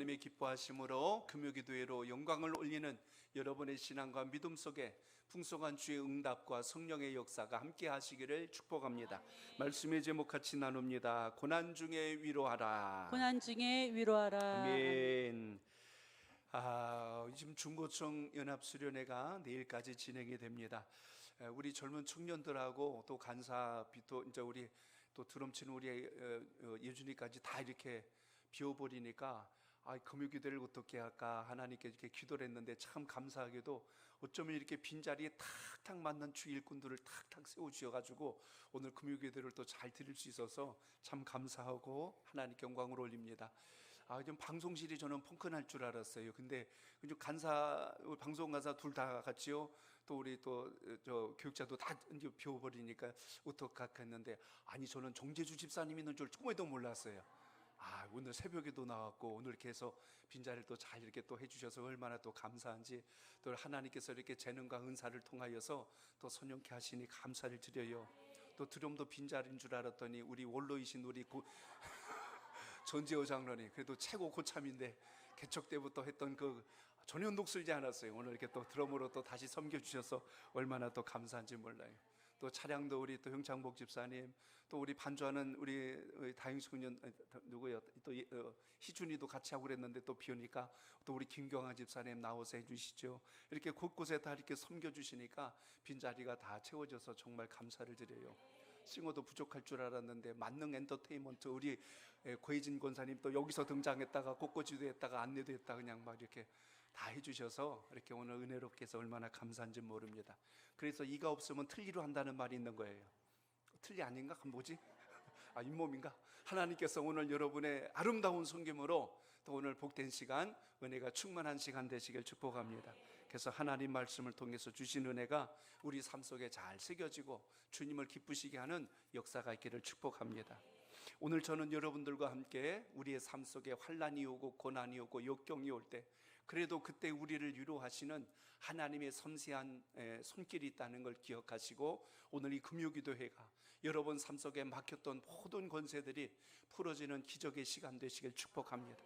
하나님의 기뻐하심으로 금요기도회로 영광을 올리는 여러분의 신앙과 믿음 속에 풍성한 주의 응답과 성령의 역사가 함께 하시기를 축복합니다. 말씀의 제목 같이 나눕니다. 고난 중에 위로하라. 고난 중에 위로하라. 아멘. 지금 중고청 연합수련회가 내일까지 진행이 됩니다. 우리 젊은 청년들하고 또 간사비 또 이제 우리 또 드럼 치는 우리 예준이까지 다 이렇게 비워버리니까 금요기도를 어떻게 할까 하나님께 이렇게 기도를 했는데, 참 감사하게도 어쩌면 이렇게 빈자리에 탁탁 맞는 주 일꾼들을 탁탁 세워주셔가지고 오늘 금요기도를 또 잘 드릴 수 있어서 참 감사하고 하나님께 영광을 올립니다. 좀 방송실이 저는 펑크날 줄 알았어요. 근데 간사, 방송 간사 둘 다 같이요. 또 우리 또 저 교육자도 다 이제 비워버리니까 어떡할까 했는데, 아니 저는 정재주 집사님 있는 줄 꿈에도 몰랐어요. 오늘 새벽에도 나왔고 오늘 이렇게 해서 빈자리를 또 잘 이렇게 또 해주셔서 얼마나 또 감사한지, 또 하나님께서 이렇게 재능과 은사를 통하여서 또 선영케 하시니 감사를 드려요. 또 드럼도 빈자리인 줄 알았더니 우리 원로이신 우리 전재호 장로님, 그래도 최고 고참인데 개척 때부터 했던 그 전혀 녹슬지 않았어요. 오늘 이렇게 또 드럼으로 또 다시 섬겨주셔서 얼마나 또 감사한지 몰라요. 또 차량도 우리 또 형창복 집사님, 또 우리 반주하는 우리 다영수 군연 누구요? 또 희준이도 같이 하고 그랬는데 또 비오니까 또 우리 김경아 집사님 나와서 해주시죠. 이렇게 곳곳에 다 이렇게 섬겨주시니까 빈자리가 다 채워져서 정말 감사를 드려요. 싱어도 부족할 줄 알았는데 만능 엔터테인먼트 우리 고혜진 권사님 또 여기서 등장했다가 꽃꽂이도 했다가 안내도 했다가 그냥 막 이렇게 다 해주셔서 이렇게 오늘 은혜롭게 해서 얼마나 감사한지 모릅니다. 그래서 이가 없으면 틀니로 한다는 말이 있는 거예요. 틀니 아닌가? 뭐지? 잇몸인가? 하나님께서 오늘 여러분의 아름다운 섬김으로 또 오늘 복된 시간, 은혜가 충만한 시간 되시길 축복합니다. 그래서 하나님 말씀을 통해서 주신 은혜가 우리 삶 속에 잘 새겨지고 주님을 기쁘시게 하는 역사가 있기를 축복합니다. 오늘 저는 여러분들과 함께 우리의 삶 속에 환난이 오고 고난이 오고 역경이 올 때, 그래도 그때 우리를 위로하시는 하나님의 섬세한 손길이 있다는 걸 기억하시고, 오늘 이 금요기도회가 여러분 삶 속에 막혔던 모든 권세들이 풀어지는 기적의 시간 되시길 축복합니다.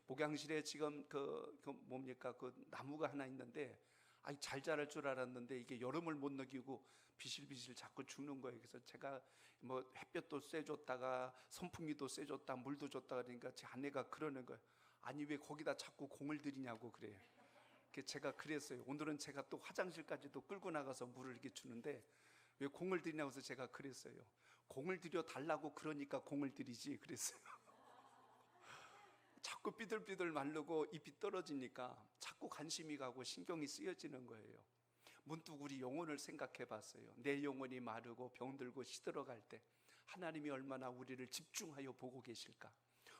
목양실에 지금 그 나무가 하나 있는데, 잘 자랄 줄 알았는데 이게 여름을 못 넘기고 비실비실 자꾸 죽는 거예요. 그래서 제가 뭐 햇볕도 쐬줬다가 선풍기도 쐬줬다 물도 줬다 그러니까 제 아내가 그러는 거예요. 아니 왜 거기다 자꾸 공을 들이냐고 그래요. 제가 그랬어요. 오늘은 제가 또 화장실까지도 끌고 나가서 물을 이렇게 주는데 왜 공을 들이냐고 해서 제가 그랬어요. 공을 들여 달라고 그러니까 공을 들이지 그랬어요. 자꾸 삐들삐들 마르고 잎이 떨어지니까 자꾸 관심이 가고 신경이 쓰여지는 거예요. 문득 우리 영혼을 생각해 봤어요. 내 영혼이 마르고 병들고 시들어갈 때 하나님이 얼마나 우리를 집중하여 보고 계실까.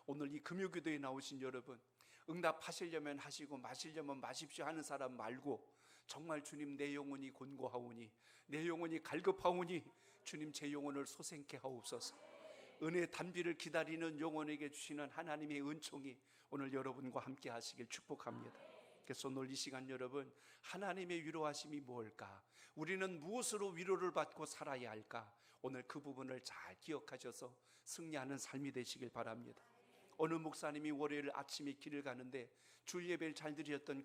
오늘 이 금요기도에 나오신 여러분, 응답하시려면 하시고 마시려면 마십시오 하는 사람 말고, 정말 주님 내 영혼이 곤고하오니, 내 영혼이 갈급하오니 주님 제 영혼을 소생케 하옵소서. 은혜의 단비를 기다리는 영혼에게 주시는 하나님의 은총이 오늘 여러분과 함께 하시길 축복합니다. 그래서 오늘 이 시간 여러분, 하나님의 위로하심이 뭘까? 우리는 무엇으로 위로를 받고 살아야 할까? 오늘 그 부분을 잘 기억하셔서 승리하는 삶이 되시길 바랍니다. 어느 목사님이 월요일 아침에 길을 가는데 주일 예배를 잘 드렸던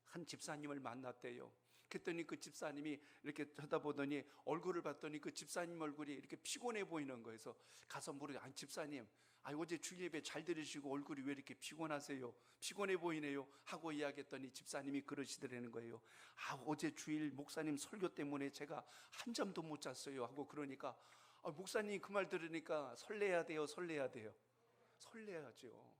한 집사님을 만났대요. 그랬더니 그 집사님이 이렇게 쳐다보더니 얼굴을 봤더니 그 집사님 얼굴이 이렇게 피곤해 보이는 거예요. 그래서 가서 물어요. 아니 집사님, 어제 주일 예배 잘 들으시고 얼굴이 왜 이렇게 피곤하세요? 피곤해 보이네요 하고 이야기했더니 집사님이 그러시더라는 거예요. 어제 주일 목사님 설교 때문에 제가 한 잠도 못 잤어요 하고, 그러니까 목사님 그 말 들으니까 설레야 돼요, 설레야 돼요? 설레야죠.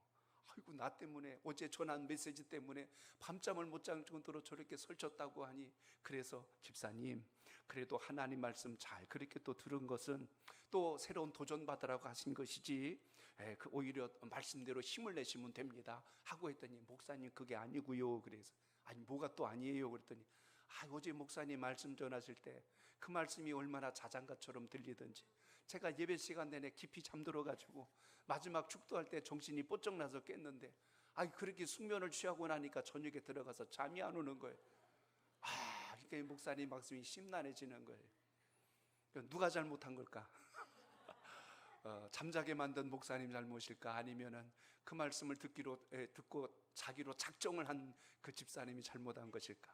아이고 나 때문에 어제 전한 메시지 때문에 밤잠을 못 잔 정도로 저렇게 설쳤다고 하니, 그래서 집사님 그래도 하나님 말씀 잘 그렇게 또 들은 것은 또 새로운 도전 받으라고 하신 것이지 오히려 말씀대로 힘을 내시면 됩니다 하고 했더니, 목사님 그게 아니고요. 그래서 아니 뭐가 또 아니에요 그랬더니, 어제 목사님 말씀 전하실 때 그 말씀이 얼마나 자장가처럼 들리던지 제가 예배 시간 내내 깊이 잠들어가지고 마지막 축도할 때 정신이 뽀쩍 나서 깼는데, 그렇게 숙면을 취하고 나니까 저녁에 들어가서 잠이 안 오는 거예요. 그러니까 목사님 말씀이 심란해지는 거예요. 누가 잘못한 걸까? 잠자게 만든 목사님 잘못일까, 아니면은 그 말씀을 듣고 자기로 작정을 한 그 집사님이 잘못한 것일까?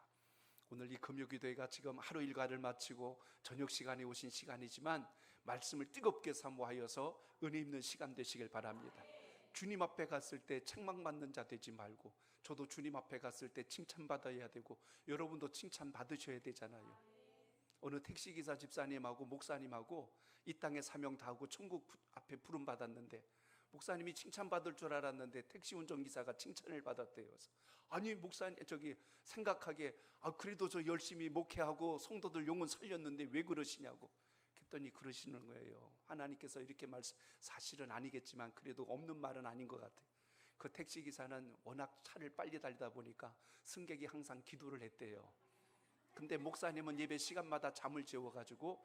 오늘 이 금요기도회가 지금 하루 일과를 마치고 저녁 시간에 오신 시간이지만 말씀을 뜨겁게 사모하여서 은혜 있는 시간 되시길 바랍니다. 주님 앞에 갔을 때 책망받는 자 되지 말고, 저도 주님 앞에 갔을 때 칭찬받아야 되고 여러분도 칭찬 받으셔야 되잖아요. 어느 택시기사 집사님하고 목사님하고 이 땅에 사명 다하고 천국 앞에 부름 받았는데, 목사님이 칭찬받을 줄 알았는데 택시 운전기사가 칭찬을 받았대요. 아니 목사님, 생각하기에 그래도 저 열심히 목회하고 성도들 영혼 살렸는데 왜 그러시냐고. 그랬더니 그러시는 거예요. 하나님께서 이렇게 말씀, 사실은 아니겠지만 그래도 없는 말은 아닌 것 같아요. 그 택시기사는 워낙 차를 빨리 달리다 보니까 승객이 항상 기도를 했대요. 근데 목사님은 예배 시간마다 잠을 재워가지고,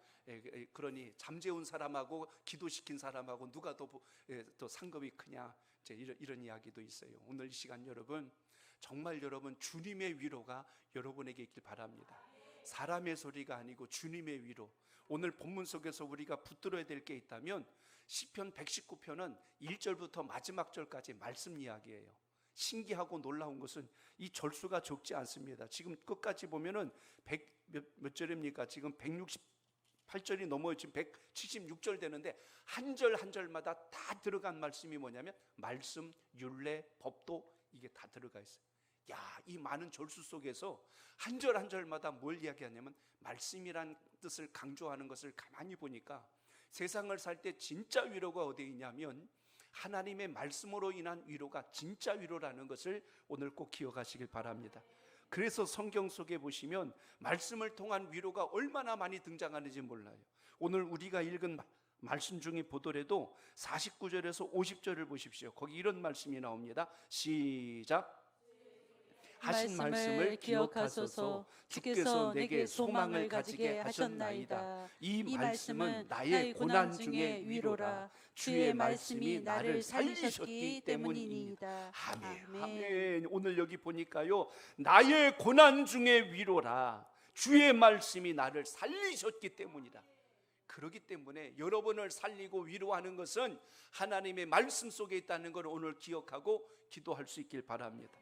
그러니 잠 재운 사람하고 기도시킨 사람하고 누가 더 상급이 크냐, 이런 이야기도 있어요. 오늘 이 시간 여러분, 정말 여러분 주님의 위로가 여러분에게 있길 바랍니다. 사람의 소리가 아니고 주님의 위로. 오늘 본문 속에서 우리가 붙들어야 될 게 있다면 시편 119편은 1절부터 마지막 절까지 말씀 이야기예요. 신기하고 놀라운 것은 이 절수가 적지 않습니다. 지금 끝까지 보면은 몇 절입니까? 지금 168절이 넘어요. 지금 176절 되는데 한 절 한 절마다 다 들어간 말씀이 뭐냐면 말씀, 율례, 법도 이게 다 들어가 있어요. 이 많은 절수 속에서 한 절 한 절마다 뭘 이야기하냐면 말씀이란 뜻을 강조하는 것을 가만히 보니까 세상을 살 때 진짜 위로가 어디에 있냐면 하나님의 말씀으로 인한 위로가 진짜 위로라는 것을 오늘 꼭 기억하시길 바랍니다. 그래서 성경 속에 보시면 말씀을 통한 위로가 얼마나 많이 등장하는지 몰라요. 오늘 우리가 읽은 말씀 중에 보더라도 49절에서 50절을 보십시오. 거기 이런 말씀이 나옵니다. 시작. 하신 말씀을 기억하소서. 주께서 내게 소망을 가지게 하셨나이다. 이 말씀은 나의 고난 중에 위로라. 주의 말씀이 나를 살리셨기 때문이니이다. 아멘. 아멘. 오늘 여기 보니까요, 나의 고난 중에 위로라. 주의 말씀이 나를 살리셨기 때문이다. 그렇기 때문에 여러분을 살리고 위로하는 것은 하나님의 말씀 속에 있다는 걸 오늘 기억하고 기도할 수 있길 바랍니다.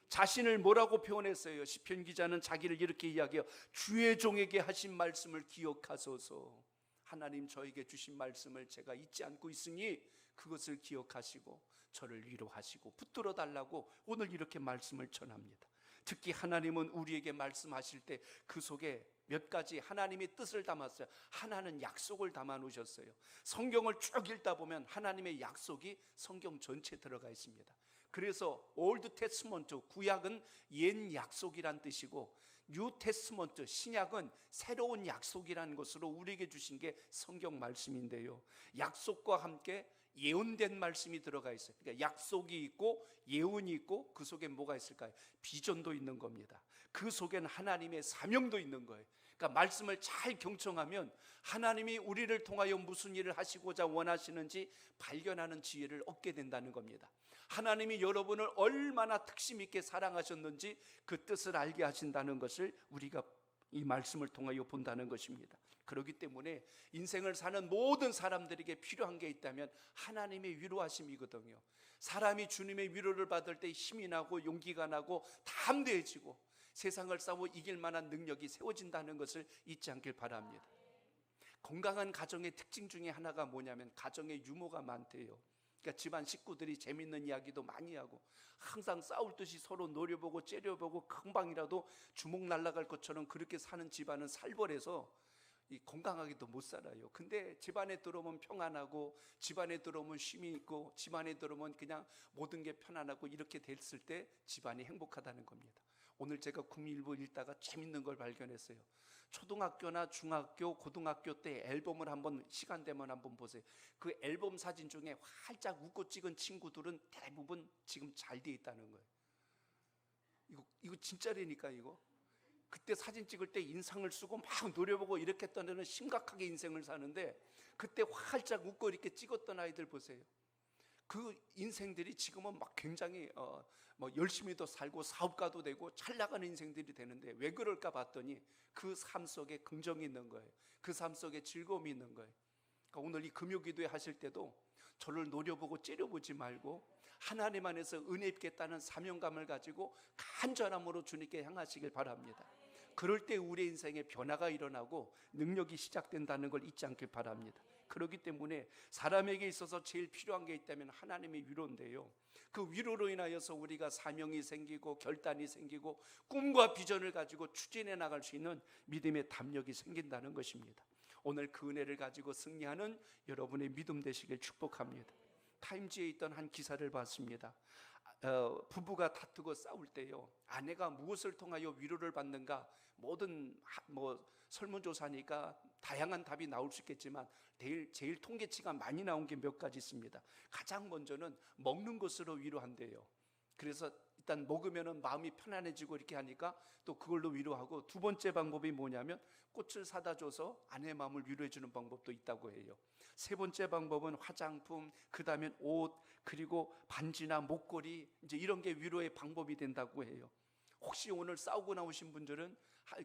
자신을 뭐라고 표현했어요? 시편 기자는 자기를 이렇게 이야기해요. 주의 종에게 하신 말씀을 기억하소서. 하나님 저에게 주신 말씀을 제가 잊지 않고 있으니 그것을 기억하시고 저를 위로하시고 붙들어 달라고 오늘 이렇게 말씀을 전합니다. 특히 하나님은 우리에게 말씀하실 때 그 속에 몇 가지 하나님의 뜻을 담았어요. 하나는 약속을 담아 놓으셨어요. 성경을 쭉 읽다 보면 하나님의 약속이 성경 전체에 들어가 있습니다. 그래서 올드 테스먼트, 구약은 옛 약속이란 뜻이고 뉴 테스먼트, 신약은 새로운 약속이라는 것으로 우리에게 주신 게 성경 말씀인데요, 약속과 함께 예언된 말씀이 들어가 있어요. 그러니까 약속이 있고 예언이 있고 그 속에 뭐가 있을까요? 비전도 있는 겁니다. 그 속에는 하나님의 사명도 있는 거예요. 그러니까 말씀을 잘 경청하면 하나님이 우리를 통하여 무슨 일을 하시고자 원하시는지 발견하는 지혜를 얻게 된다는 겁니다. 하나님이 여러분을 얼마나 특심 있게 사랑하셨는지 그 뜻을 알게 하신다는 것을 우리가 이 말씀을 통하여 본다는 것입니다. 그렇기 때문에 인생을 사는 모든 사람들에게 필요한 게 있다면 하나님의 위로하심이거든요. 사람이 주님의 위로를 받을 때 힘이 나고 용기가 나고 담대해지고 세상을 싸워 이길 만한 능력이 세워진다는 것을 잊지 않길 바랍니다. 건강한 가정의 특징 중에 하나가 뭐냐면 가정에 유머가 많대요. 그러니까 집안 식구들이 재밌는 이야기도 많이 하고 항상 싸울 듯이 서로 노려보고 째려보고 금방이라도 주먹 날아갈 것처럼 그렇게 사는 집안은 살벌해서 건강하게도 못 살아요. 근데 집안에 들어오면 평안하고 집안에 들어오면 쉼이 있고 집안에 들어오면 그냥 모든 게 편안하고 이렇게 됐을 때 집안이 행복하다는 겁니다. 오늘 제가 국민일보 읽다가 재밌는 걸 발견했어요. 초등학교나 중학교, 고등학교 때 앨범을 한번 시간 되면 한번 보세요. 그 앨범 사진 중에 활짝 웃고 찍은 친구들은 대부분 지금 잘 돼 있다는 거예요. 이거 진짜라니까. 이거 그때 사진 찍을 때 인상을 쓰고 막 노려보고 이렇게 했던 애는 심각하게 인생을 사는데 그때 활짝 웃고 이렇게 찍었던 아이들 보세요. 그 인생들이 지금은 막 굉장히 열심히도 살고 사업가도 되고 잘 나가는 인생들이 되는데 왜 그럴까 봤더니 그 삶 속에 긍정이 있는 거예요. 그 삶 속에 즐거움이 있는 거예요. 그러니까 오늘 이 금요기도회 하실 때도 저를 노려보고 째려보지 말고 하나님 안에서 은혜 입겠다는 사명감을 가지고 간절함으로 주님께 향하시길 바랍니다. 그럴 때 우리의 인생에 변화가 일어나고 능력이 시작된다는 걸 잊지 않길 바랍니다. 그렇기 때문에 사람에게 있어서 제일 필요한 게 있다면 하나님의 위로인데요, 그 위로로 인하여서 우리가 사명이 생기고 결단이 생기고 꿈과 비전을 가지고 추진해 나갈 수 있는 믿음의 담력이 생긴다는 것입니다. 오늘 그 은혜를 가지고 승리하는 여러분의 믿음 되시길 축복합니다. 타임지에 있던 한 기사를 봤습니다. 부부가 다투고 싸울 때요, 아내가 무엇을 통하여 위로를 받는가, 모든 설문조사니까 다양한 답이 나올 수 있겠지만 제일 통계치가 많이 나온 게 몇 가지 있습니다. 가장 먼저는 먹는 것으로 위로한대요. 그래서 일단 먹으면 마음이 편안해지고 이렇게 하니까 또 그걸로 위로하고, 두 번째 방법이 뭐냐면 꽃을 사다 줘서 아내의 마음을 위로해 주는 방법도 있다고 해요. 세 번째 방법은 화장품, 그 다음에 옷, 그리고 반지나 목걸이, 이제 이런 게 위로의 방법이 된다고 해요. 혹시 오늘 싸우고 나오신 분들은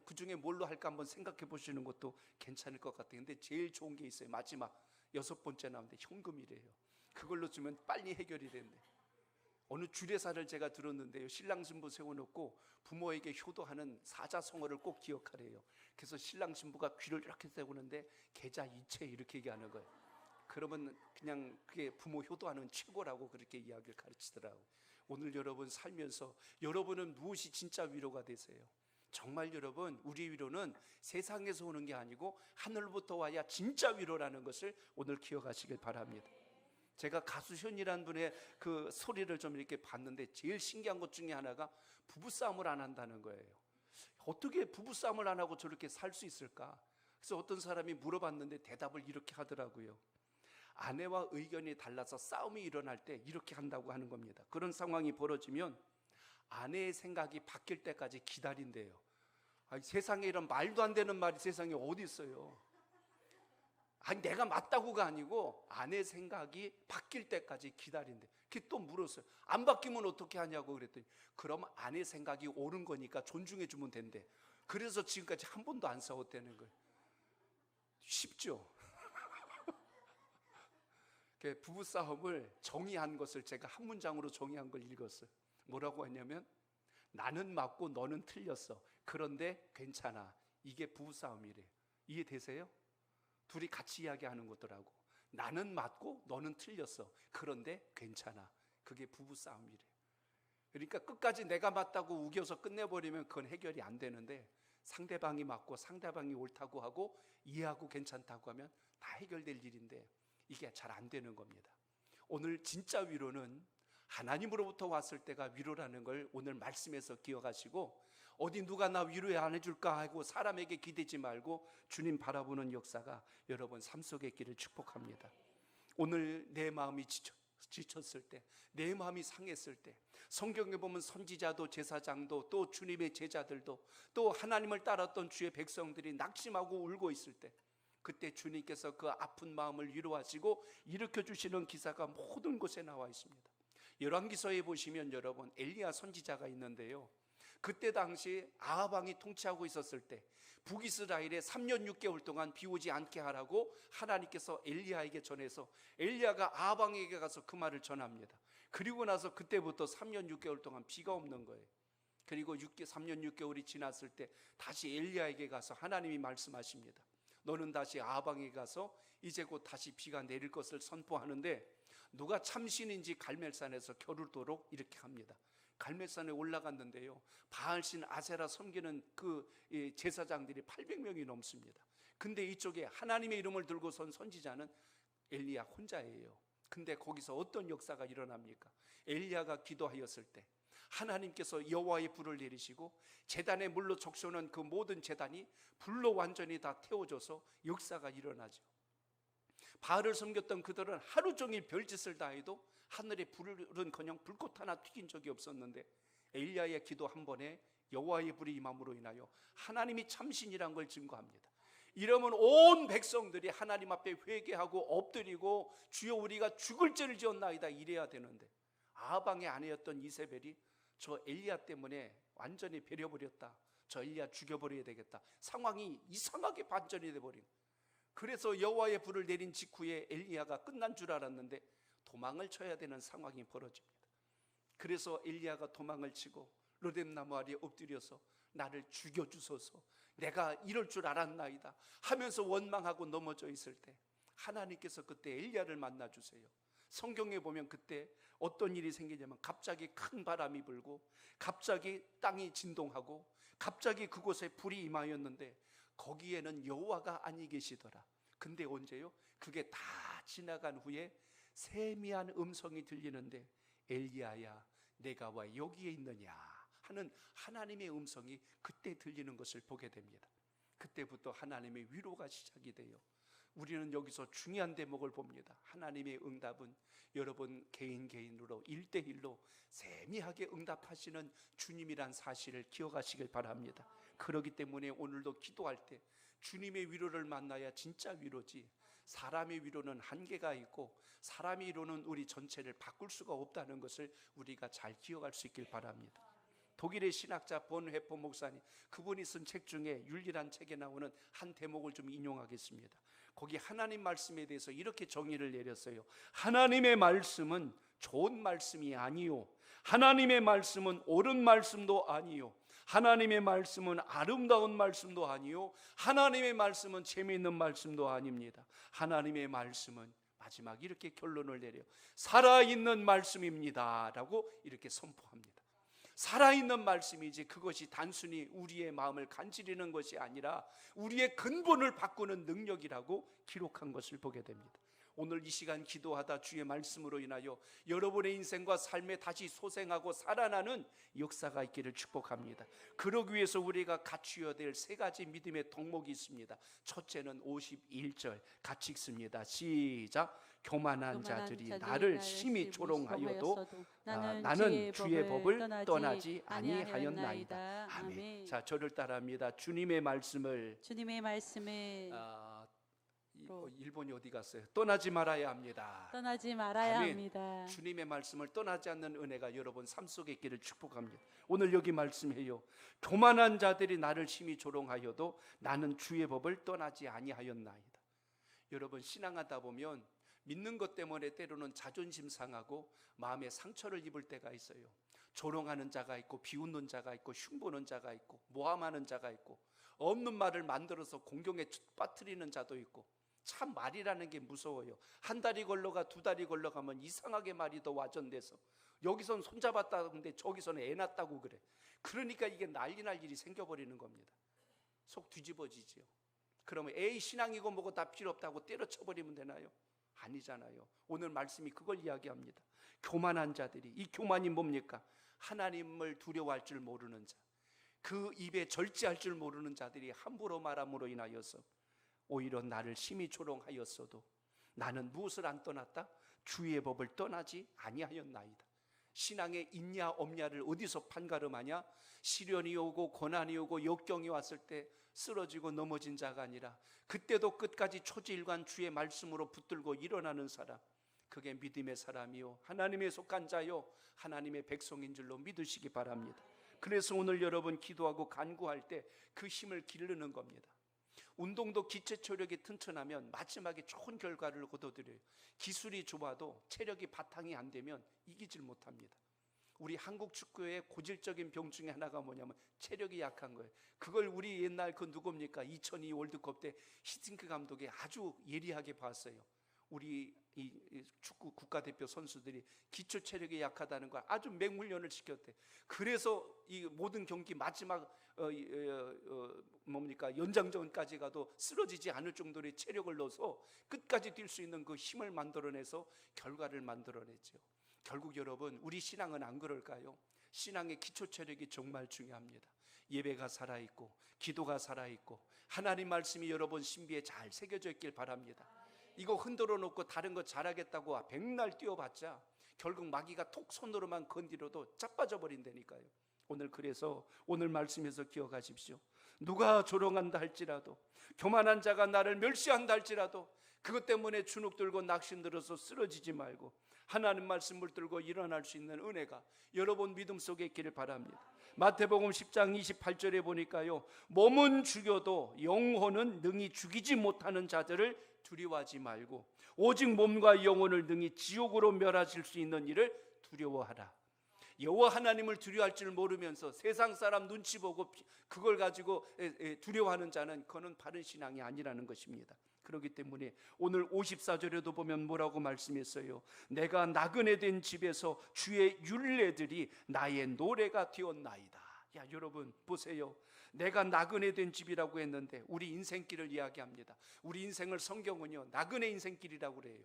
그 중에 뭘로 할까 한번 생각해 보시는 것도 괜찮을 것 같아요. 근데 제일 좋은 게 있어요. 마지막 6번째 나오는데 현금이래요. 그걸로 주면 빨리 해결이 된대. 어느 주례사를 제가 들었는데요, 신랑 신부 세워놓고 부모에게 효도하는 사자성어를 꼭 기억하래요. 그래서 신랑 신부가 귀를 이렇게 세우는데 계좌 이체 이렇게 얘기하는 거예요. 그러면 그냥 그게 부모 효도하는 최고라고 그렇게 이야기를 가르치더라고요. 오늘 여러분 살면서 여러분은 무엇이 진짜 위로가 되세요? 정말 여러분, 우리 위로는 세상에서 오는 게 아니고 하늘부터 와야 진짜 위로라는 것을 오늘 기억하시길 바랍니다. 제가 가수 현이라는 분의 그 소리를 좀 이렇게 봤는데 제일 신기한 것 중에 하나가 부부싸움을 안 한다는 거예요. 어떻게 부부싸움을 안 하고 저렇게 살 수 있을까? 그래서 어떤 사람이 물어봤는데 대답을 이렇게 하더라고요. 아내와 의견이 달라서 싸움이 일어날 때 이렇게 한다고 하는 겁니다. 그런 상황이 벌어지면 아내의 생각이 바뀔 때까지 기다린대요. 세상에 이런 말도 안 되는 말이 세상에 어디 있어요? 내가 맞다고가 아니고 아내 생각이 바뀔 때까지 기다린대. 그게 또 물었어요. 안 바뀌면 어떻게 하냐고 그랬더니, 그럼 아내 생각이 옳은 거니까 존중해 주면 된대. 그래서 지금까지 한 번도 안 싸웠다는 거예요. 쉽죠? 부부싸움을 정의한 것을 제가 한 문장으로 정의한 걸 읽었어요. 뭐라고 했냐면, 나는 맞고 너는 틀렸어. 그런데 괜찮아. 이게 부부싸움이래. 이해되세요? 둘이 같이 이야기하는 거더라고. 나는 맞고 너는 틀렸어. 그런데 괜찮아. 그게 부부싸움이래. 그러니까 끝까지 내가 맞다고 우겨서 끝내버리면 그건 해결이 안 되는데, 상대방이 맞고 상대방이 옳다고 하고 이해하고 괜찮다고 하면 다 해결될 일인데 이게 잘 안 되는 겁니다. 오늘 진짜 위로는 하나님으로부터 왔을 때가 위로라는 걸 오늘 말씀에서 기억하시고, 어디 누가 나 위로해 안 해줄까 하고 사람에게 기대지 말고 주님 바라보는 역사가 여러분 삶 속에 있기를 축복합니다. 오늘 내 마음이 지쳤을 때, 내 마음이 상했을 때, 성경에 보면 선지자도 제사장도 또 주님의 제자들도 또 하나님을 따랐던 주의 백성들이 낙심하고 울고 있을 때, 그때 주님께서 그 아픈 마음을 위로하시고 일으켜 주시는 기사가 모든 곳에 나와 있습니다. 열왕기서에 보시면 여러분 엘리야 선지자가 있는데요, 그때 당시 아합 왕이 통치하고 있었을 때 북이스라엘에 3년 6개월 동안 비 오지 않게 하라고 하나님께서 엘리야에게 전해서 엘리야가 아합 왕에게 가서 그 말을 전합니다. 그리고 나서 그때부터 3년 6개월 동안 비가 없는 거예요. 그리고 3년 6개월이 지났을 때 다시 엘리야에게 가서 하나님이 말씀하십니다. 너는 다시 아합 왕에게 가서 이제 곧 다시 비가 내릴 것을 선포하는데, 누가 참신인지 갈멜산에서 겨루도록 이렇게 합니다. 갈멜산에 올라갔는데요, 바알신 아세라 섬기는 그 제사장들이 800명이 넘습니다. 근데 이쪽에 하나님의 이름을 들고 선 선지자는 엘리야 혼자예요. 근데 거기서 어떤 역사가 일어납니까? 엘리야가 기도하였을 때 하나님께서 여호와의 불을 내리시고 제단에 물로 적셔놓은 그 모든 제단이 불로 완전히 다 태워져서 역사가 일어나죠. 바알을 섬겼던 그들은 하루 종일 별짓을 다 해도 하늘에 불은커녕 불꽃 하나 튀긴 적이 없었는데, 엘리야의 기도 한 번에 여호와의 불이 임함으로 인하여 하나님이 참신이란 걸 증거합니다. 이러면 온 백성들이 하나님 앞에 회개하고 엎드리고 주여 우리가 죽을 죄를 지었나이다 이래야 되는데, 아합 왕의 아내였던 이세벨이 저 엘리야 때문에 완전히 배려버렸다, 저 엘리야 죽여버려야 되겠다, 상황이 이상하게 반전이 돼버린. 그래서 여호와의 불을 내린 직후에 엘리야가 끝난 줄 알았는데 도망을 쳐야 되는 상황이 벌어집니다. 그래서 엘리야가 도망을 치고 로뎀나무 아래에 엎드려서 나를 죽여주소서, 내가 이럴 줄 알았나이다 하면서 원망하고 넘어져 있을 때 하나님께서 그때 엘리야를 만나 주세요. 성경에 보면 그때 어떤 일이 생기냐면 갑자기 큰 바람이 불고 갑자기 땅이 진동하고 갑자기 그곳에 불이 임하였는데 거기에는 여호와가 아니 계시더라. 근데 언제요? 그게 다 지나간 후에 세미한 음성이 들리는데 엘리야야 내가 왜 여기에 있느냐 하는 하나님의 음성이 그때 들리는 것을 보게 됩니다. 그때부터 하나님의 위로가 시작이 돼요. 우리는 여기서 중요한 대목을 봅니다. 하나님의 응답은 여러분 개인으로 1대1로 세미하게 응답하시는 주님이란 사실을 기억하시길 바랍니다. 그렇기 때문에 오늘도 기도할 때 주님의 위로를 만나야 진짜 위로지, 사람의 위로는 한계가 있고 사람의 위로는 우리 전체를 바꿀 수가 없다는 것을 우리가 잘 기억할 수 있길 바랍니다. 독일의 신학자 본헤퍼 목사님, 그분이 쓴 책 중에 윤리란 책에 나오는 한 대목을 좀 인용하겠습니다. 거기 하나님 말씀에 대해서 이렇게 정의를 내렸어요. 하나님의 말씀은 좋은 말씀이 아니요, 하나님의 말씀은 옳은 말씀도 아니요, 하나님의 말씀은 아름다운 말씀도 아니요, 하나님의 말씀은 재미있는 말씀도 아닙니다. 하나님의 말씀은 마지막 이렇게 결론을 내려요. 살아있는 말씀입니다 라고 이렇게 선포합니다. 살아있는 말씀이지 그것이 단순히 우리의 마음을 간지리는 것이 아니라 우리의 근본을 바꾸는 능력이라고 기록한 것을 보게 됩니다. 오늘 이 시간 기도하다 주의 말씀으로 인하여 여러분의 인생과 삶에 다시 소생하고 살아나는 역사가 있기를 축복합니다. 그러기 위해서 우리가 갖추어야 될 세 가지 믿음의 덕목이 있습니다. 첫째는 51절 같이 읽습니다. 시작. 교만한 자들이 나를 심히 조롱하여도 나는 주의 법을 떠나지 아니하였나이다. 아멘. 자, 저를 따라합니다. 주님의 말씀을 일본이 어디 갔어요? 떠나지 말아야 합니다. 떠나지 말아야 아멘. 합니다. 주님의 말씀을 떠나지 않는 은혜가 여러분 삶 속에 있기를 축복합니다. 오늘 여기 말씀해요. 교만한 자들이 나를 심히 조롱하여도 나는 주의 법을 떠나지 아니하였나이다. 여러분 신앙하다 보면 믿는 것 때문에 때로는 자존심 상하고 마음에 상처를 입을 때가 있어요. 조롱하는 자가 있고 비웃는 자가 있고 흉보는 자가 있고 모함하는 자가 있고 없는 말을 만들어서 공경에 빠뜨리는 자도 있고 참 말이라는 게 무서워요. 한 달이 걸러가 두 달이 걸러가면 이상하게 말이 더 와전돼서 여기선 손잡았다는데 저기서는 애 낳았다고 그래. 그러니까 이게 난리 날 일이 생겨버리는 겁니다. 속 뒤집어지지요. 그러면 에이 신앙이고 뭐고 다 필요 없다고 때려쳐버리면 되나요? 아니잖아요. 오늘 말씀이 그걸 이야기합니다. 교만한 자들이, 이 교만이 뭡니까? 하나님을 두려워할 줄 모르는 자, 그 입에 절제할 줄 모르는 자들이 함부로 말함으로 인하여서 오히려 나를 심히 조롱하였어도 나는 무엇을 안 떠났다? 주의 법을 떠나지 아니하였나이다. 신앙에 있냐 없냐를 어디서 판가름하냐? 시련이 오고 고난이 오고 역경이 왔을 때 쓰러지고 넘어진 자가 아니라 그때도 끝까지 초지일관 주의 말씀으로 붙들고 일어나는 사람, 그게 믿음의 사람이요 하나님의 속한 자요 하나님의 백성인 줄로 믿으시기 바랍니다. 그래서 오늘 여러분 기도하고 간구할 때 그 힘을 기르는 겁니다. 운동도 기체 체력이 튼튼하면 마지막에 좋은 결과를 거둬들여요. 기술이 좋아도 체력이 바탕이 안 되면 이기질 못합니다. 우리 한국 축구의 고질적인 병 중에 하나가 뭐냐면 체력이 약한 거예요. 그걸 우리 옛날 그 누굽니까? 2002 월드컵 때 히딩크 감독이 아주 예리하게 봤어요. 우리 이 축구 국가대표 선수들이 기초 체력이 약하다는 걸 아주 맹훈련을 시켰대. 그래서 이 모든 경기 마지막 연장전까지 가도 쓰러지지 않을 정도의 체력을 넣어서 끝까지 뛸 수 있는 그 힘을 만들어내서 결과를 만들어냈죠. 결국 여러분 우리 신앙은 안 그럴까요? 신앙의 기초 체력이 정말 중요합니다. 예배가 살아있고 기도가 살아있고 하나님 말씀이 여러분 신비에 잘 새겨져 있길 바랍니다. 이거 흔들어 놓고 다른 거 잘하겠다고 백날 뛰어봤자 결국 마귀가 톡 손으로만 건드려도 자빠져 버린다니까요. 오늘 그래서 오늘 말씀에서 기억하십시오. 누가 조롱한다 할지라도 교만한 자가 나를 멸시한다 할지라도 그것 때문에 주눅 들고 낙심들어서 쓰러지지 말고 하나님 말씀 붙들고 일어날 수 있는 은혜가 여러분 믿음 속에 있기를 바랍니다. 마태복음 10장 28절에 보니까요, 몸은 죽여도 영혼은 능히 죽이지 못하는 자들을 두려워하지 말고 오직 몸과 영혼을 능히 지옥으로 멸하실 수 있는 일을 두려워하라. 여호와 하나님을 두려워할 줄 모르면서 세상 사람 눈치 보고 그걸 가지고 두려워하는 자는 그는 바른 신앙이 아니라는 것입니다. 그렇기 때문에 오늘 54절에도 보면 뭐라고 말씀했어요? 내가 나그네 된 집에서 주의 율례들이 나의 노래가 되었나이다. 야, 여러분 보세요. 내가 나그네 된 집이라고 했는데 우리 인생길을 이야기합니다. 우리 인생을 성경은요, 나그네 인생길이라고 그래요.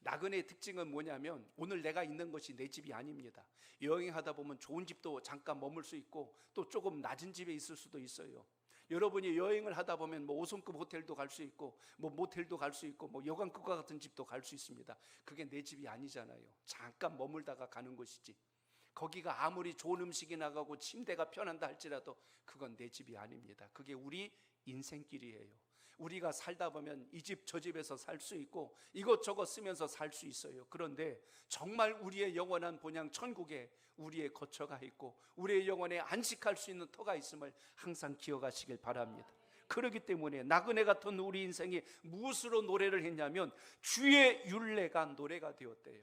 나그네의 특징은 뭐냐면 오늘 내가 있는 것이 내 집이 아닙니다. 여행하다 보면 좋은 집도 잠깐 머물 수 있고 또 조금 낮은 집에 있을 수도 있어요. 여러분이 여행을 하다 보면 뭐 5성급 호텔도 갈 수 있고 뭐 모텔도 갈 수 있고 뭐 여관급과 같은 집도 갈 수 있습니다. 그게 내 집이 아니잖아요. 잠깐 머물다가 가는 곳이지. 거기가 아무리 좋은 음식이 나가고 침대가 편한다 할지라도 그건 내 집이 아닙니다. 그게 우리 인생길이에요. 우리가 살다 보면 이 집 저 집에서 살 수 있고 이것저것 쓰면서 살 수 있어요. 그런데 정말 우리의 영원한 본향 천국에 우리의 거처가 있고 우리의 영혼에 안식할 수 있는 터가 있음을 항상 기억하시길 바랍니다. 그렇기 때문에 나그네 같은 우리 인생이 무엇으로 노래를 했냐면 주의 율례가 노래가 되었대요.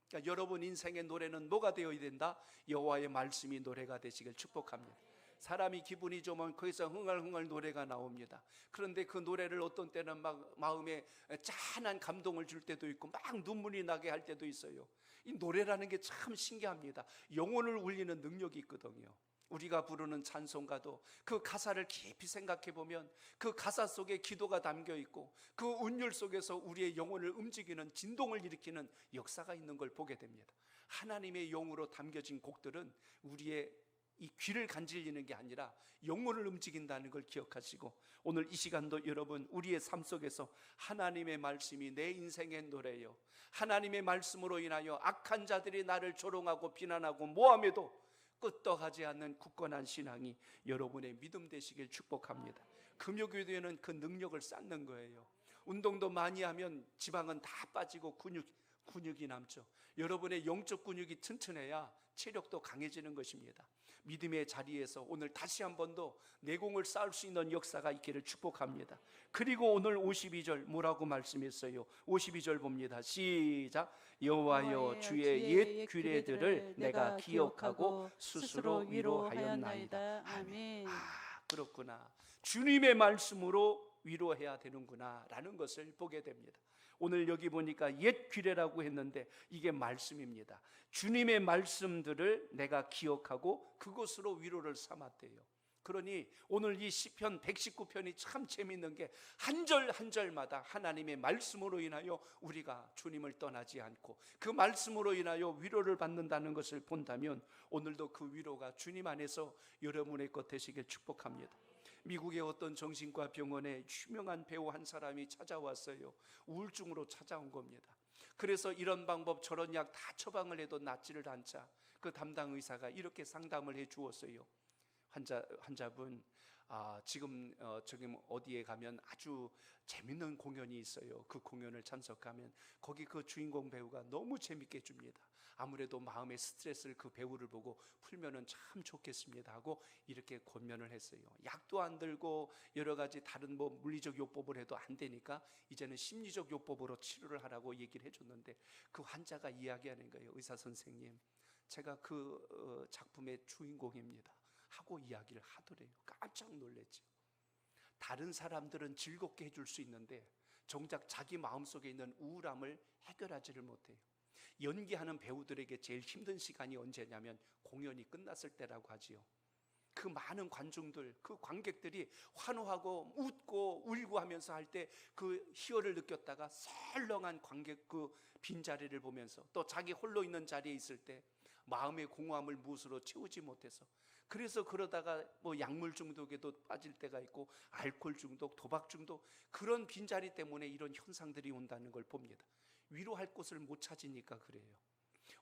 그러니까 여러분 인생의 노래는 뭐가 되어야 된다? 여호와의 말씀이 노래가 되시길 축복합니다. 사람이 기분이 좋으면 거기서 흥얼흥얼 노래가 나옵니다. 그런데 그 노래를 어떤 때는 막 마음에 짠한 감동을 줄 때도 있고 막 눈물이 나게 할 때도 있어요. 이 노래라는 게 참 신기합니다. 영혼을 울리는 능력이 있거든요. 우리가 부르는 찬송가도 그 가사를 깊이 생각해 보면 그 가사 속에 기도가 담겨 있고 그 운율 속에서 우리의 영혼을 움직이는 진동을 일으키는 역사가 있는 걸 보게 됩니다. 하나님의 영으로 담겨진 곡들은 우리의 이 귀를 간질리는 게 아니라 영혼을 움직인다는 걸 기억하시고 오늘 이 시간도 여러분 우리의 삶 속에서 하나님의 말씀이 내 인생의 노래요, 하나님의 말씀으로 인하여 악한 자들이 나를 조롱하고 비난하고 모함해도 끄떡하지 않는 굳건한 신앙이 여러분의 믿음 되시길 축복합니다. 금요교회는 그 능력을 쌓는 거예요. 운동도 많이 하면 지방은 다 빠지고 근육이 남죠. 여러분의 영적 근육이 튼튼해야 체력도 강해지는 것입니다. 믿음의 자리에서 오늘 다시 한 번 더 내공을 쌓을 수 있는 역사가 있기를 축복합니다. 그리고 오늘 52절 뭐라고 말씀했어요? 52절 봅니다. 시작. 여호와여 주의 옛 규례들을 내가 기억하고 스스로 위로하였나이다. 아멘. 그렇구나. 주님의 말씀으로 위로해야 되는구나 라는 것을 보게 됩니다. 오늘 여기 보니까 옛 규례라고 했는데 이게 말씀입니다. 주님의 말씀들을 내가 기억하고 그것으로 위로를 삼았대요. 그러니 오늘 이 시편 119편이 참 재미있는 게 한 절 한 절마다 하나님의 말씀으로 인하여 우리가 주님을 떠나지 않고 그 말씀으로 인하여 위로를 받는다는 것을 본다면 오늘도 그 위로가 주님 안에서 여러분의 것 되시길 축복합니다. 미국의 어떤 정신과 병원에 유명한 배우 한 사람이 찾아왔어요. 우울증으로 찾아온 겁니다. 그래서 이런 방법 저런 약 다 처방을 해도 낫지를 않자 그 담당 의사가 이렇게 상담을 해 주었어요. 환자분, 지금 저기 어디에 가면 아주 재밌는 공연이 있어요. 그 공연을 참석하면 거기 그 주인공 배우가 너무 재밌게 해줍니다. 아무래도 마음의 스트레스를 그 배우를 보고 풀면은 참 좋겠습니다 하고 이렇게 권면을 했어요. 약도 안 들고 여러 가지 다른 뭐 물리적 요법을 해도 안 되니까 이제는 심리적 요법으로 치료를 하라고 얘기를 해줬는데 그 환자가 이야기하는 거예요. 의사 선생님, 제가 그 작품의 주인공입니다 하고 이야기를 하더래요. 깜짝 놀랐죠. 다른 사람들은 즐겁게 해줄 수 있는데 정작 자기 마음속에 있는 우울함을 해결하지를 못해요. 연기하는 배우들에게 제일 힘든 시간이 언제냐면 공연이 끝났을 때라고 하지요. 그 많은 관중들, 그 관객들이 환호하고 웃고 울고 하면서 할 때 그 희열을 느꼈다가 설렁한 관객 그 빈자리를 보면서 또 자기 홀로 있는 자리에 있을 때 마음의 공허함을 무엇으로 채우지 못해서 그래서 그러다가 뭐 약물 중독에도 빠질 때가 있고 알코올 중독, 도박 중독 그런 빈자리 때문에 이런 현상들이 온다는 걸 봅니다. 위로할 곳을 못 찾으니까 그래요.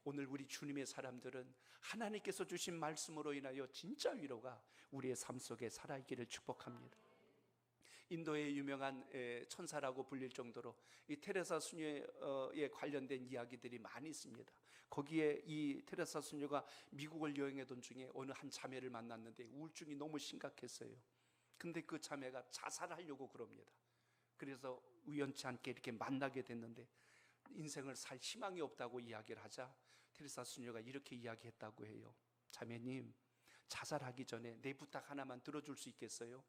오늘 우리 주님의 사람들은 하나님께서 주신 말씀으로 인하여 진짜 위로가 우리의 삶 속에 살아있기를 축복합니다. 인도의 유명한 천사라고 불릴 정도로 이 테레사 수녀에 관련된 이야기들이 많이 있습니다. 거기에 이 테레사 수녀가 미국을 여행하던 중에 어느 한 자매를 만났는데 우울증이 너무 심각했어요. 근데 그 자매가 자살하려고 그럽니다. 그래서 우연치 않게 이렇게 만나게 됐는데 인생을 살 희망이 없다고 이야기를 하자 테레사 수녀가 이렇게 이야기했다고 해요. 자매님, 자살하기 전에 내 부탁 하나만 들어줄 수 있겠어요?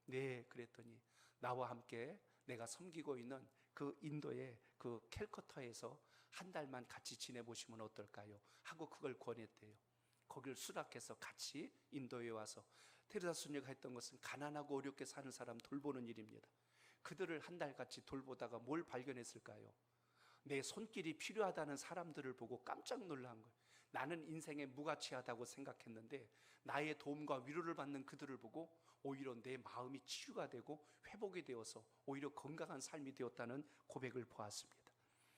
네, 그랬더니 나와 함께 내가 섬기고 있는 그 인도의 그 캘커타에서 한 달만 같이 지내보시면 어떨까요? 하고 그걸 권했대요. 거길 수락해서 같이 인도에 와서 테레사 수녀가 했던 것은 가난하고 어렵게 사는 사람 돌보는 일입니다. 그들을 한 달 같이 돌보다가 뭘 발견했을까요? 내 손길이 필요하다는 사람들을 보고 깜짝 놀란 거예요. 나는 인생에 무가치하다고 생각했는데 나의 도움과 위로를 받는 그들을 보고 오히려 내 마음이 치유가 되고 회복이 되어서 오히려 건강한 삶이 되었다는 고백을 보았습니다.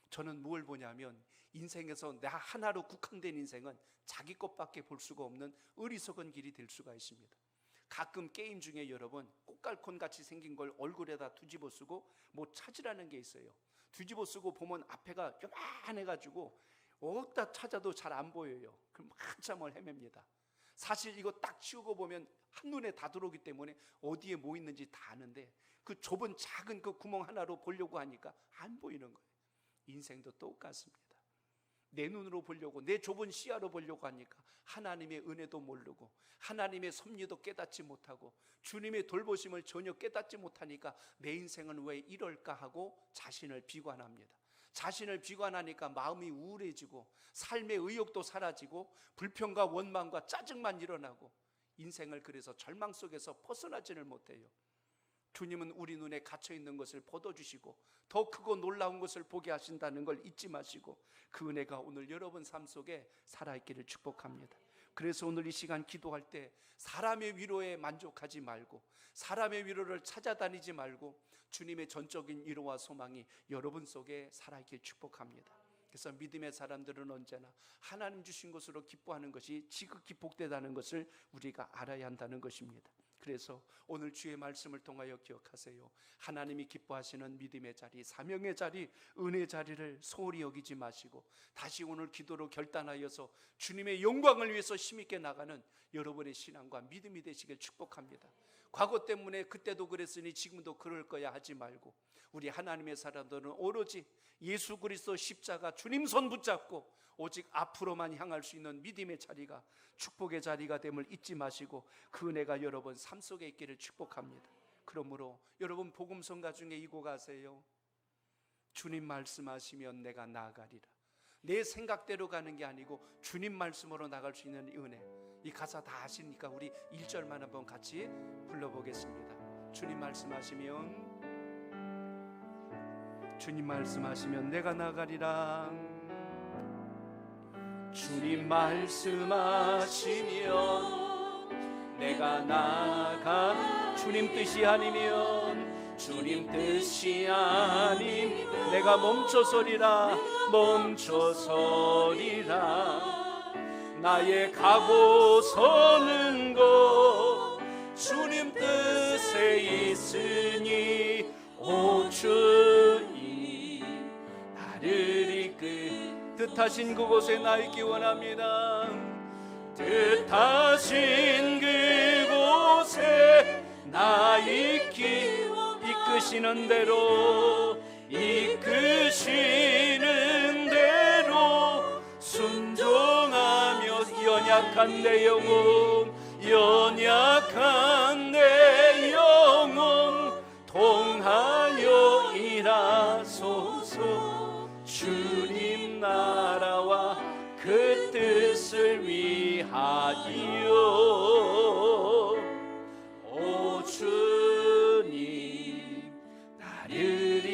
저는 무엇을 보냐면 인생에서 나 하나로 국한된 인생은 자기 것밖에 볼 수가 없는 어리석은 길이 될 수가 있습니다. 가끔 게임 중에 여러분 꽃갈콘같이 생긴 걸 얼굴에다 뒤집어 쓰고 뭐 찾으라는 게 있어요. 뒤집어 쓰고 보면 앞에가 요만해가지고 어디다 찾아도 잘 안 보여요. 그럼 한참을 헤맵니다. 사실 이거 딱 치우고 보면 한눈에 다 들어오기 때문에 어디에 뭐 있는지 다 아는데 그 좁은 작은 그 구멍 하나로 보려고 하니까 안 보이는 거예요. 인생도 똑같습니다. 내 눈으로 보려고 내 좁은 시야로 보려고 하니까 하나님의 은혜도 모르고 하나님의 섭리도 깨닫지 못하고 주님의 돌보심을 전혀 깨닫지 못하니까 내 인생은 왜 이럴까 하고 자신을 비관합니다. 자신을 비관하니까 마음이 우울해지고 삶의 의욕도 사라지고 불평과 원망과 짜증만 일어나고 인생을 그래서 절망 속에서 벗어나지를 못해요. 주님은 우리 눈에 갇혀있는 것을 벗어주시고 더 크고 놀라운 것을 보게 하신다는 걸 잊지 마시고 그 은혜가 오늘 여러분 삶 속에 살아있기를 축복합니다. 그래서 오늘 이 시간 기도할 때 사람의 위로에 만족하지 말고 사람의 위로를 찾아다니지 말고 주님의 전적인 위로와 소망이 여러분 속에 살아있기를 축복합니다. 그래서 믿음의 사람들은 언제나 하나님 주신 것으로 기뻐하는 것이 지극히 복되다는 것을 우리가 알아야 한다는 것입니다. 그래서 오늘 주의 말씀을 통하여 기억하세요. 하나님이 기뻐하시는 믿음의 자리, 사명의 자리, 은혜의 자리를 소홀히 여기지 마시고 다시 오늘 기도로 결단하여서 주님의 영광을 위해서 힘있게 나가는 여러분의 신앙과 믿음이 되시길 축복합니다. 과거 때문에 그때도 그랬으니 지금도 그럴 거야 하지 말고 우리 하나님의 사람들은 오로지 예수 그리스도 십자가 주님 손 붙잡고 오직 앞으로만 향할 수 있는 믿음의 자리가 축복의 자리가 됨을 잊지 마시고 그 은혜가 여러분 삶 속에 있기를 축복합니다. 그러므로 여러분 복음성가 중에 이고 가세요. 주님 말씀하시면 내가 나아가리라. 내 생각대로 가는 게 아니고 주님 말씀으로 나갈 수 있는 은혜. 이 가사 다 아시니까 우리 1절만 한번 같이 불러보겠습니다. 주님 말씀하시면 내가 나아가리라. 주님 말씀하시면 내가 나아가 주님 뜻이 아니면 주님 뜻이 아님 내가 멈춰서리라 나의 가고 서는 곳 주님 뜻에 있으니 오 주님 나를 이끌 뜻하신 그곳에 나 있기 원합니다. 뜻하신 그곳에 나 있기 이끄시는 대로 순종하며 연약한 내 영혼 통하여 일하소서. 주님 나라와 그 뜻을 위하여 오 주님 나를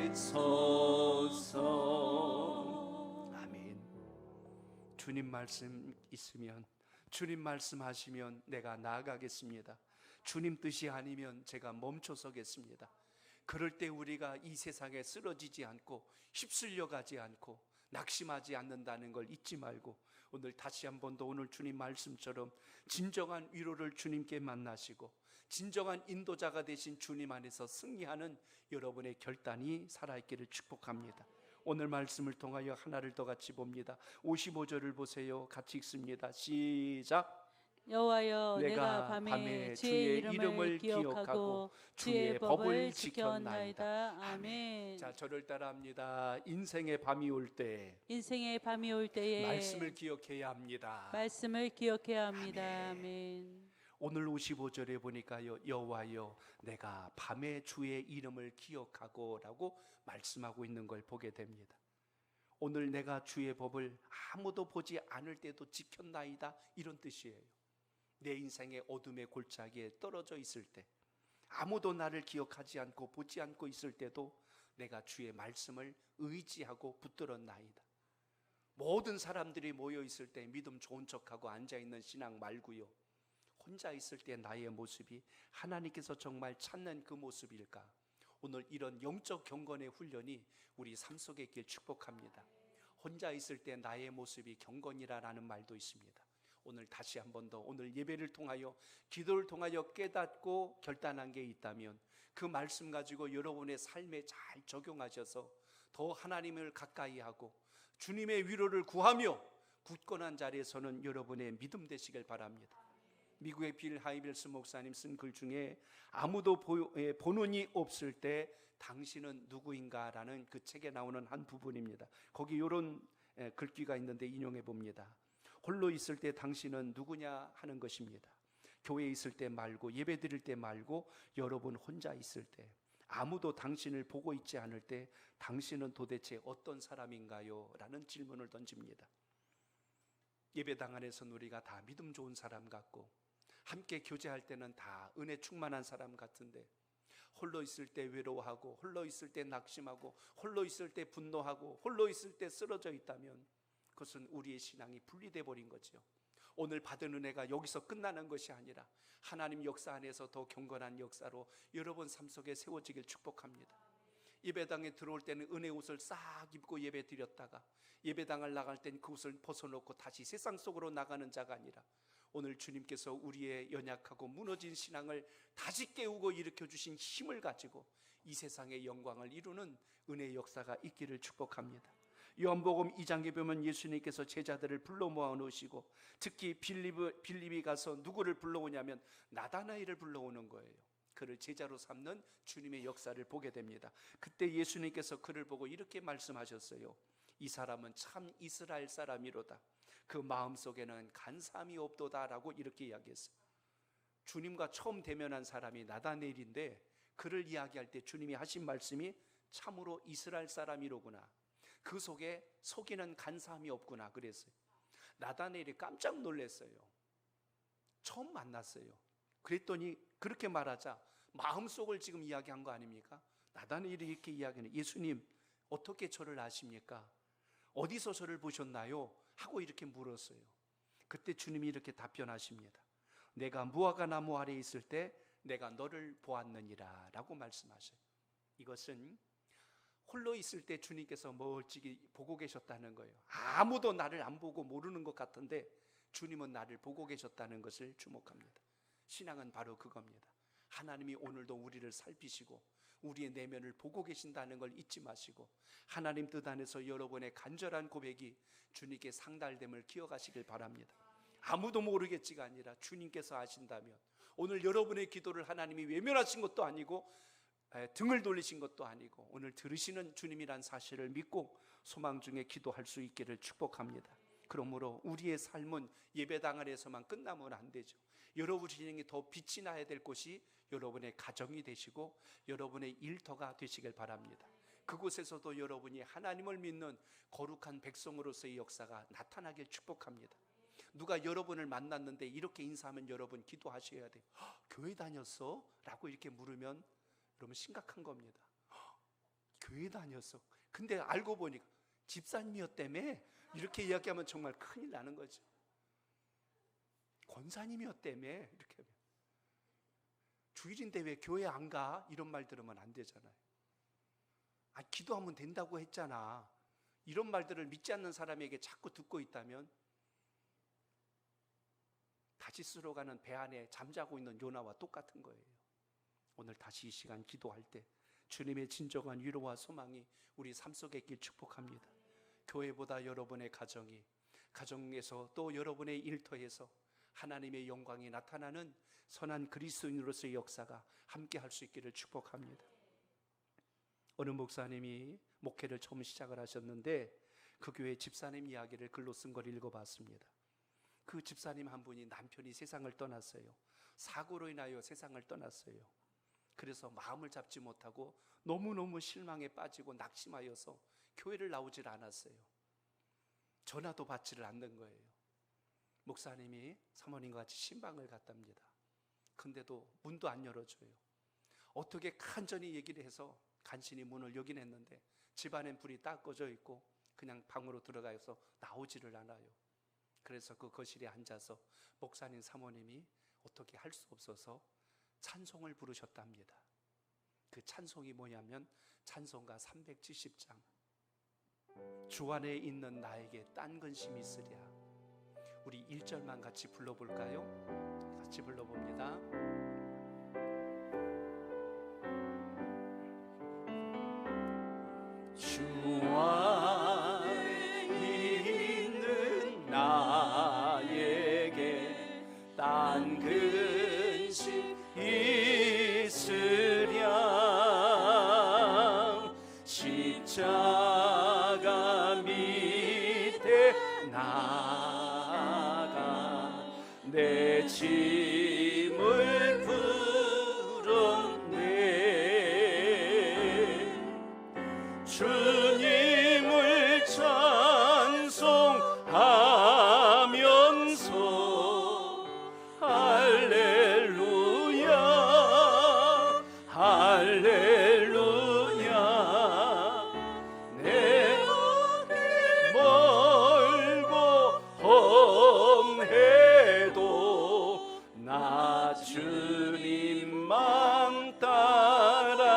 이끄소서. 아멘. 주님 말씀 있으면 주님 말씀하시면 내가 나아가겠습니다. 주님 뜻이 아니면 제가 멈춰서겠습니다. 그럴 때 우리가 이 세상에 쓰러지지 않고 휩쓸려 가지 않고 낙심하지 않는다는 걸 잊지 말고 오늘 다시 한 번 더 오늘 주님 말씀처럼 진정한 위로를 주님께 만나시고 진정한 인도자가 되신 주님 안에서 승리하는 여러분의 결단이 살아있기를 축복합니다. 오늘 말씀을 통하여 하나를 더 같이 봅니다. 55절을 보세요. 같이 읽습니다. 시작. 여호와여 내가 내가 밤에 주의 이름을 기억하고 주의 법을 지켰나이다. 아멘. 자, 저를 따라합니다. 인생의 밤이 올 때 인생의 밤이 올 때에 말씀을 기억해야 합니다. 말씀을 기억해야 합니다. 아멘. 오늘 55절에 보니까요, 여호와여 내가 밤에 주의 이름을 기억하고 라고 말씀하고 있는 걸 보게 됩니다. 오늘 내가 주의 법을 아무도 보지 않을 때도 지켰나이다, 이런 뜻이에요. 내 인생의 어둠의 골짜기에 떨어져 있을 때, 아무도 나를 기억하지 않고 보지 않고 있을 때도 내가 주의 말씀을 의지하고 붙들었나이다. 모든 사람들이 모여 있을 때 믿음 좋은 척하고 앉아있는 신앙 말고요, 혼자 있을 때 나의 모습이 하나님께서 정말 찾는 그 모습일까? 오늘 이런 영적 경건의 훈련이 우리 삶 속에 있길 축복합니다. 혼자 있을 때 나의 모습이 경건이라는 말도 있습니다. 오늘 다시 한 번 더, 오늘 예배를 통하여, 기도를 통하여 깨닫고 결단한 게 있다면 그 말씀 가지고 여러분의 삶에 잘 적용하셔서 더 하나님을 가까이 하고 주님의 위로를 구하며 굳건한 자리에서는 여러분의 믿음 되시길 바랍니다. 미국의 빌 하이빌스 목사님 쓴 글 중에 아무도 보는이 없을 때 당신은 누구인가라는 그 책에 나오는 한 부분입니다. 거기 이런 글귀가 있는데 인용해 봅니다. 홀로 있을 때 당신은 누구냐 하는 것입니다. 교회에 있을 때 말고, 예배 드릴 때 말고, 여러분 혼자 있을 때, 아무도 당신을 보고 있지 않을 때 당신은 도대체 어떤 사람인가요? 라는 질문을 던집니다. 예배당 안에서는 우리가 다 믿음 좋은 사람 같고, 함께 교제할 때는 다 은혜 충만한 사람 같은데, 홀로 있을 때 외로워하고, 홀로 있을 때 낙심하고, 홀로 있을 때 분노하고, 홀로 있을 때 쓰러져 있다면 그것은 우리의 신앙이 분리돼 버린 거죠. 오늘 받은 은혜가 여기서 끝나는 것이 아니라 하나님 역사 안에서 더 경건한 역사로 여러분 삶 속에 세워지길 축복합니다. 예배당에 들어올 때는 은혜 옷을 싹 입고 예배 드렸다가 예배당을 나갈 땐 그 옷을 벗어놓고 다시 세상 속으로 나가는 자가 아니라, 오늘 주님께서 우리의 연약하고 무너진 신앙을 다시 깨우고 일으켜 주신 힘을 가지고 이 세상의 영광을 이루는 은혜의 역사가 있기를 축복합니다. 요한복음 2장에 보면 예수님께서 제자들을 불러 모아 놓으시고, 특히 빌립이 가서 누구를 불러오냐면 나다나엘을 불러오는 거예요. 그를 제자로 삼는 주님의 역사를 보게 됩니다. 그때 예수님께서 그를 보고 이렇게 말씀하셨어요. 이 사람은 참 이스라엘 사람이로다. 그 마음속에는 간사함이 없도다 라고 이렇게 이야기했어요. 주님과 처음 대면한 사람이 나다나엘인데, 그를 이야기할 때 주님이 하신 말씀이 참으로 이스라엘 사람이로구나, 그 속에 속이는 간사함이 없구나 그랬어요. 나다나엘이 깜짝 놀랐어요. 처음 만났어요. 그랬더니 그렇게 말하자 마음속을 지금 이야기한 거 아닙니까? 나다나엘이 이렇게 이야기하는, 예수님 어떻게 저를 아십니까? 어디서 저를 보셨나요? 하고 이렇게 물었어요. 그때 주님이 이렇게 답변하십니다. 내가 무화과 나무 아래에 있을 때 내가 너를 보았느니라 라고 말씀하셔요. 이것은 홀로 있을 때 주님께서 멀찍이 보고 계셨다는 거예요. 아무도 나를 안 보고 모르는 것 같은데 주님은 나를 보고 계셨다는 것을 주목합니다. 신앙은 바로 그겁니다. 하나님이 오늘도 우리를 살피시고 우리의 내면을 보고 계신다는 걸 잊지 마시고, 하나님 뜻 안에서 여러분의 간절한 고백이 주님께 상달됨을 기억하시길 바랍니다. 아무도 모르겠지가 아니라 주님께서 아신다면, 오늘 여러분의 기도를 하나님이 외면하신 것도 아니고 등을 돌리신 것도 아니고 오늘 들으시는 주님이란 사실을 믿고 소망 중에 기도할 수 있기를 축복합니다. 그러므로 우리의 삶은 예배당 안에서만 끝나면 안 되죠. 여러분의 인생이 더 빛이 나야 될 곳이 여러분의 가정이 되시고 여러분의 일터가 되시길 바랍니다. 그곳에서도 여러분이 하나님을 믿는 거룩한 백성으로서의 역사가 나타나길 축복합니다. 누가 여러분을 만났는데 이렇게 인사하면 여러분 기도하셔야 돼요. 교회 다녔어? 라고 이렇게 물으면 여러분 심각한 겁니다. 교회 다녔어. 근데 알고 보니까 집사님이었다며? 이렇게 이야기하면 정말 큰일 나는 거죠. 권사님이었다며? 이렇게 하면. 주일인데 왜 교회 안 가? 이런 말 들으면 안 되잖아요. 아, 기도하면 된다고 했잖아. 이런 말들을 믿지 않는 사람에게 자꾸 듣고 있다면 다시스로 가는 배 안에 잠자고 있는 요나와 똑같은 거예요. 오늘 다시 이 시간 기도할 때 주님의 진정한 위로와 소망이 우리 삶 속에 있길 축복합니다. 교회보다 여러분의 가정이, 가정에서 또 여러분의 일터에서 하나님의 영광이 나타나는 선한 그리스도인으로서의 역사가 함께 할 수 있기를 축복합니다. 어느 목사님이 목회를 처음 시작을 하셨는데 그 교회 집사님 이야기를 글로 쓴 걸 읽어봤습니다. 그 집사님 한 분이 남편이 세상을 떠났어요. 사고로 인하여 세상을 떠났어요. 그래서 마음을 잡지 못하고 너무너무 실망에 빠지고 낙심하여서 교회를 나오질 않았어요. 전화도 받지를 않는 거예요. 목사님이 사모님과 같이 신방을 갔답니다. 근데도 문도 안 열어줘요. 어떻게 간절히 얘기를 해서 간신히 문을 여긴 했는데 집안엔 불이 딱 꺼져 있고 그냥 방으로 들어가서 나오지를 않아요. 그래서 그 거실에 앉아서 목사님 사모님이 어떻게 할 수 없어서 찬송을 부르셨답니다. 그 찬송이 뭐냐면 찬송가 370장, 주 안에 있는 나에게 딴 근심이 있으랴. 우리 1절만 같이 불러볼까요? 같이 불러봅니다. 주 안에 있는 나에게 딴 근심 있으랴. 십자가 밑에 나가 내 짐을 풀었네. 주님을 찬송하면서 할렐루야 할렐루야. 내 멀고 험해도 나 주님만 따라가리.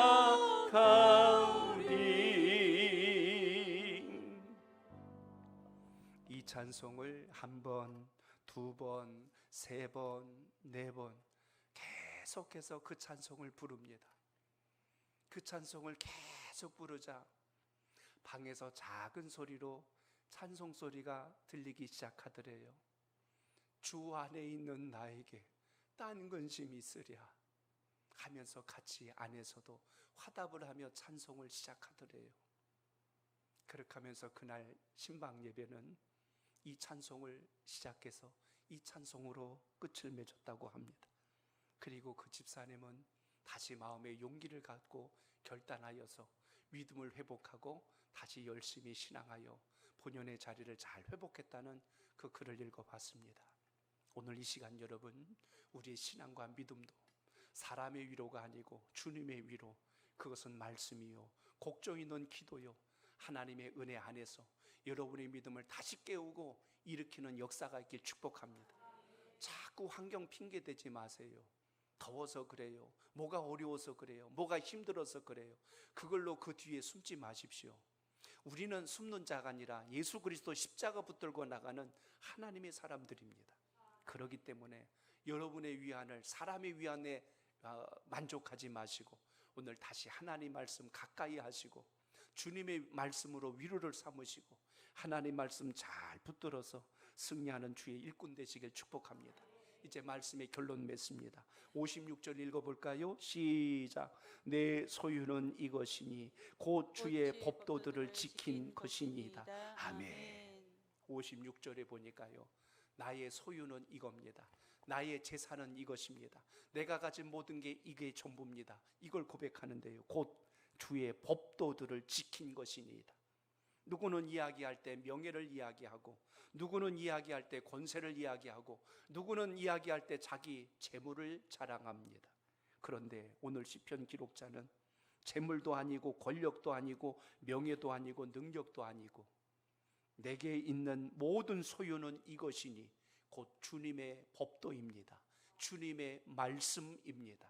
이 찬송을 한 번, 두 번, 세 번, 네 번 계속해서 그 찬송을 부릅니다. 그 찬송을 계속 부르자 방에서 작은 소리로 찬송 소리가 들리기 시작하더래요. 주 안에 있는 나에게 딴 근심이 있으랴 하면서 같이 안에서도 화답을 하며 찬송을 시작하더래요. 그렇게 하면서 그날 신방 예배는 이 찬송을 시작해서 이 찬송으로 끝을 맺었다고 합니다. 그리고 그 집사님은 다시 마음의 용기를 갖고 결단하여서 믿음을 회복하고 다시 열심히 신앙하여 본연의 자리를 잘 회복했다는 그 글을 읽어봤습니다. 오늘 이 시간 여러분, 우리의 신앙과 믿음도 사람의 위로가 아니고 주님의 위로, 그것은 말씀이요 곡조 있는 기도요 하나님의 은혜 안에서 여러분의 믿음을 다시 깨우고 일으키는 역사가 있길 축복합니다. 자꾸 환경 핑계 대지 마세요. 더워서 그래요, 뭐가 어려워서 그래요, 뭐가 힘들어서 그래요. 그걸로 그 뒤에 숨지 마십시오. 우리는 숨는 자가 아니라 예수 그리스도 십자가 붙들고 나가는 하나님의 사람들입니다. 그렇기 때문에 여러분의 위안을 사람의 위안에 만족하지 마시고 오늘 다시 하나님 말씀 가까이 하시고 주님의 말씀으로 위로를 삼으시고 하나님 말씀 잘 붙들어서 승리하는 주의 일꾼 되시길 축복합니다. 이제 말씀의 결론 맺습니다. 56절 읽어볼까요? 시작. 내 소유는 이것이니 곧 주의 법도들을 지킨 것이니이다. 아멘. 56절에 보니까요, 나의 소유는 이겁니다. 나의 재산은 이것입니다. 내가 가진 모든 게 이게 전부입니다. 이걸 고백하는데요, 곧 주의 법도들을 지킨 것이니이다. 누구는 이야기할 때 명예를 이야기하고, 누구는 이야기할 때 권세를 이야기하고, 누구는 이야기할 때 자기 재물을 자랑합니다. 그런데 오늘 시편 기록자는 재물도 아니고 권력도 아니고 명예도 아니고 능력도 아니고 내게 있는 모든 소유는 이것이니 곧 주님의 법도입니다. 주님의 말씀입니다.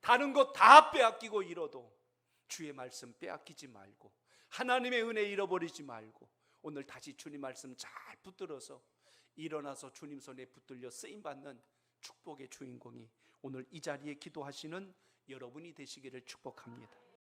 다른 것 다 빼앗기고 잃어도 주의 말씀 빼앗기지 말고 하나님의 은혜 잃어버리지 말고 오늘 다시 주님 말씀 잘 붙들어서 일어나서 주님 손에 붙들려 쓰임받는 축복의 주인공이 오늘 이 자리에 기도하시는 여러분이 되시기를 축복합니다.